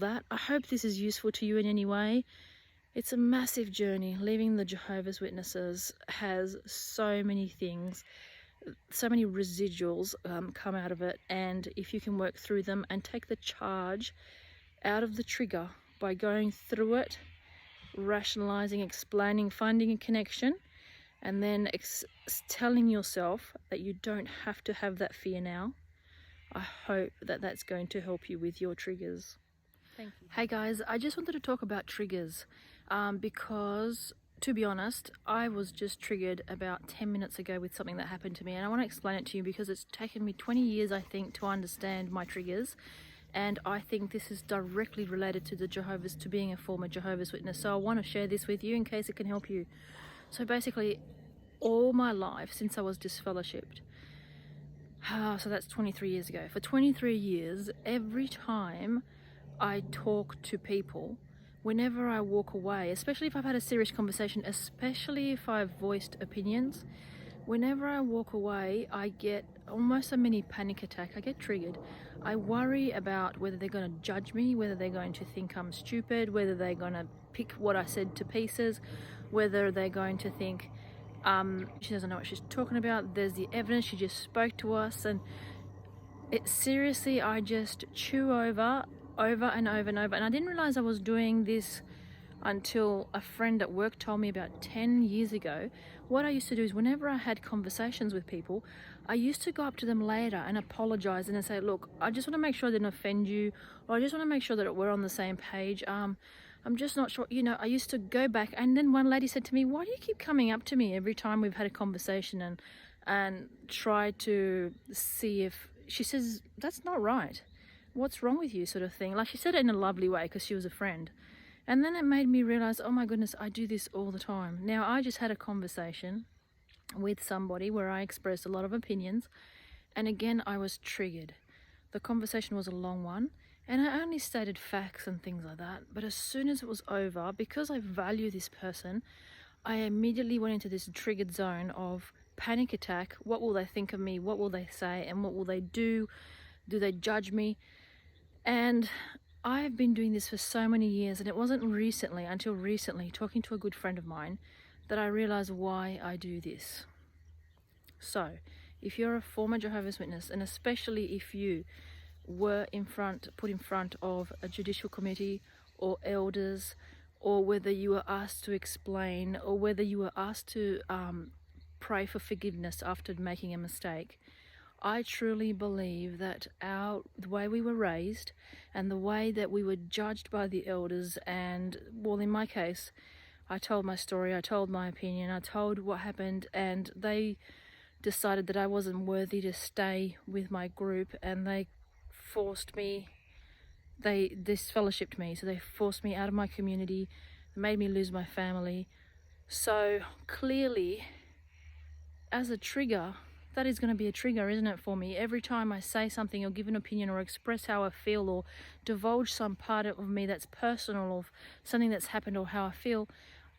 that. I hope this is useful to you in any way. It's a massive journey. Leaving the Jehovah's Witnesses has so many things, so many residuals come out of it, and if you can work through them and take the charge out of the trigger by going through it, rationalizing, explaining, finding a connection, and then telling yourself that you don't have to have that fear now, I hope that that's going to help you with your triggers. Thank you. Hey guys, I just wanted to talk about triggers because, to be honest, I was just triggered about 10 minutes ago with something that happened to me, and I want to explain it to you because it's taken me 20 years, I think, to understand my triggers, and I think this is directly related to to being a former Jehovah's Witness. So I want to share this with you in case it can help you. So basically, all my life since I was disfellowshipped, so that's 23 years ago. For 23 years, every time I talk to people, whenever I walk away, especially if I've had a serious conversation, especially if I've voiced opinions, whenever I walk away, I get almost a mini panic attack. I get triggered. I worry about whether they're going to judge me, whether they're going to think I'm stupid, whether they're going to pick what I said to pieces, whether they're going to think she doesn't know what she's talking about, there's the evidence, she just spoke to us. And seriously, I just chew over and over and over. And I didn't realize I was doing this until a friend at work told me about 10 years ago. What I used to do is whenever I had conversations with people, I used to go up to them later and apologize and say, look, I just want to make sure I didn't offend you, or I just want to make sure that we're on the same page. I'm just not sure, I used to go back. And then one lady said to me, why do you keep coming up to me every time we've had a conversation and try to see if, she says, that's not right. What's wrong with you, sort of thing. Like, she said it in a lovely way because she was a friend. And then it made me realize, oh my goodness, I do this all the time. Now, I just had a conversation with somebody where I expressed a lot of opinions, and again, I was triggered. The conversation was a long one, and I only stated facts and things like that. But as soon as it was over, because I value this person, I immediately went into this triggered zone of panic attack. What will they think of me? What will they say? And what will they do? Do they judge me? And I have been doing this for so many years, and it wasn't until recently, talking to a good friend of mine, that I realized why I do this. So, if you're a former Jehovah's Witness, and especially if you were put in front of a judicial committee or elders, or whether you were asked to explain, or whether you were asked to pray for forgiveness after making a mistake, I truly believe that the way we were raised and the way that we were judged by the elders, and, well, in my case, I told my story, I told my opinion, I told what happened, and they decided that I wasn't worthy to stay with my group, and they forced me, they disfellowshipped me, so they forced me out of my community, made me lose my family. So clearly, as a trigger, that is going to be a trigger, isn't it, for me? Every time I say something or give an opinion or express how I feel or divulge some part of me that's personal, of something that's happened or how I feel,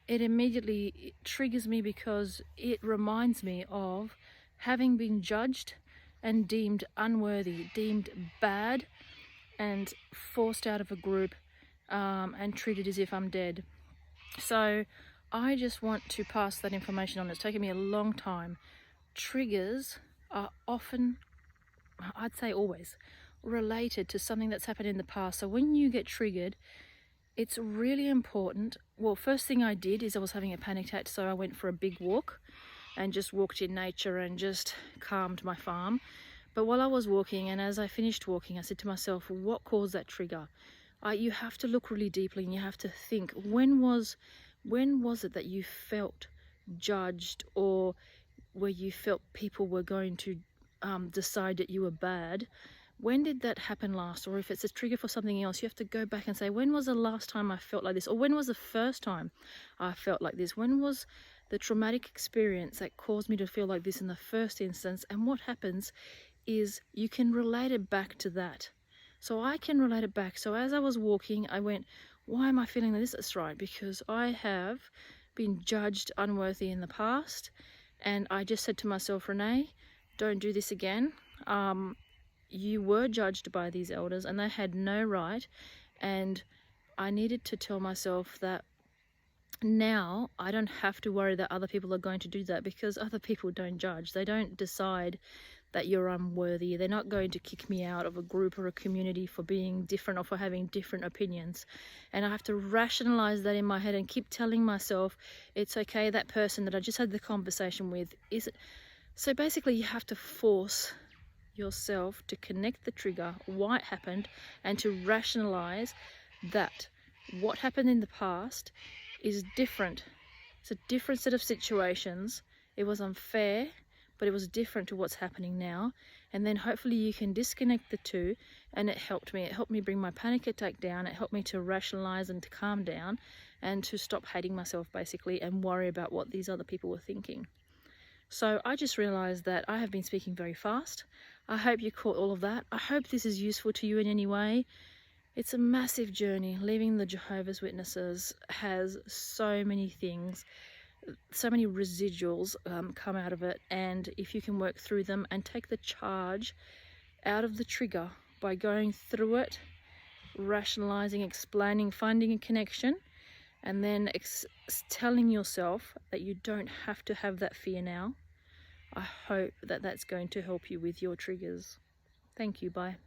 it immediately triggers me because it reminds me of having been judged and deemed unworthy, deemed bad, and forced out of a group and treated as if I'm dead. So I just want to pass that information on. It's taken me a long time. Triggers are often, I'd say always, related to something that's happened in the past. So when you get triggered, it's really important. Well, first thing I did is I was having a panic attack, so I went for a big walk and just walked in nature and just calmed my farm. But while I was walking, and as I finished walking, I said to myself, what caused that trigger? You have to look really deeply, and you have to think, when was it that you felt judged, or where you felt people were going to decide that you were bad? When did that happen last? Or if it's a trigger for something else, you have to go back and say, when was the last time I felt like this? Or when was the first time I felt like this? When was the traumatic experience that caused me to feel like this in the first instance? And what happens is you can relate it back to that. So I can relate it back. So as I was walking, I went, why am I feeling like this? That's right, because I have been judged unworthy in the past. And I just said to myself, Renee, don't do this again. You were judged by these elders, and they had no right. And I needed to tell myself that now I don't have to worry that other people are going to do that, because other people don't judge. They don't decide that you're unworthy. They're not going to kick me out of a group or a community for being different or for having different opinions. And I have to rationalize that in my head and keep telling myself it's okay. That person that I just had the conversation with is. So basically you have to force yourself to connect the trigger, why it happened, and to rationalize that what happened in the past is different. It's a different set of situations. It was unfair, but it was different to what's happening now. And then hopefully you can disconnect the two. And it helped me. It helped me bring my panic attack down. It helped me to rationalize and to calm down and to stop hating myself basically and worry about what these other people were thinking. So I just realized that I have been speaking very fast. I hope you caught all of that. I hope this is useful to you in any way. It's a massive journey. Leaving the Jehovah's Witnesses has so many things, so many residuals come out of it. And if you can work through them and take the charge out of the trigger by going through it, rationalizing, explaining, finding a connection, and then telling yourself that you don't have to have that fear now, I hope that that's going to help you with your triggers. Thank you. Bye.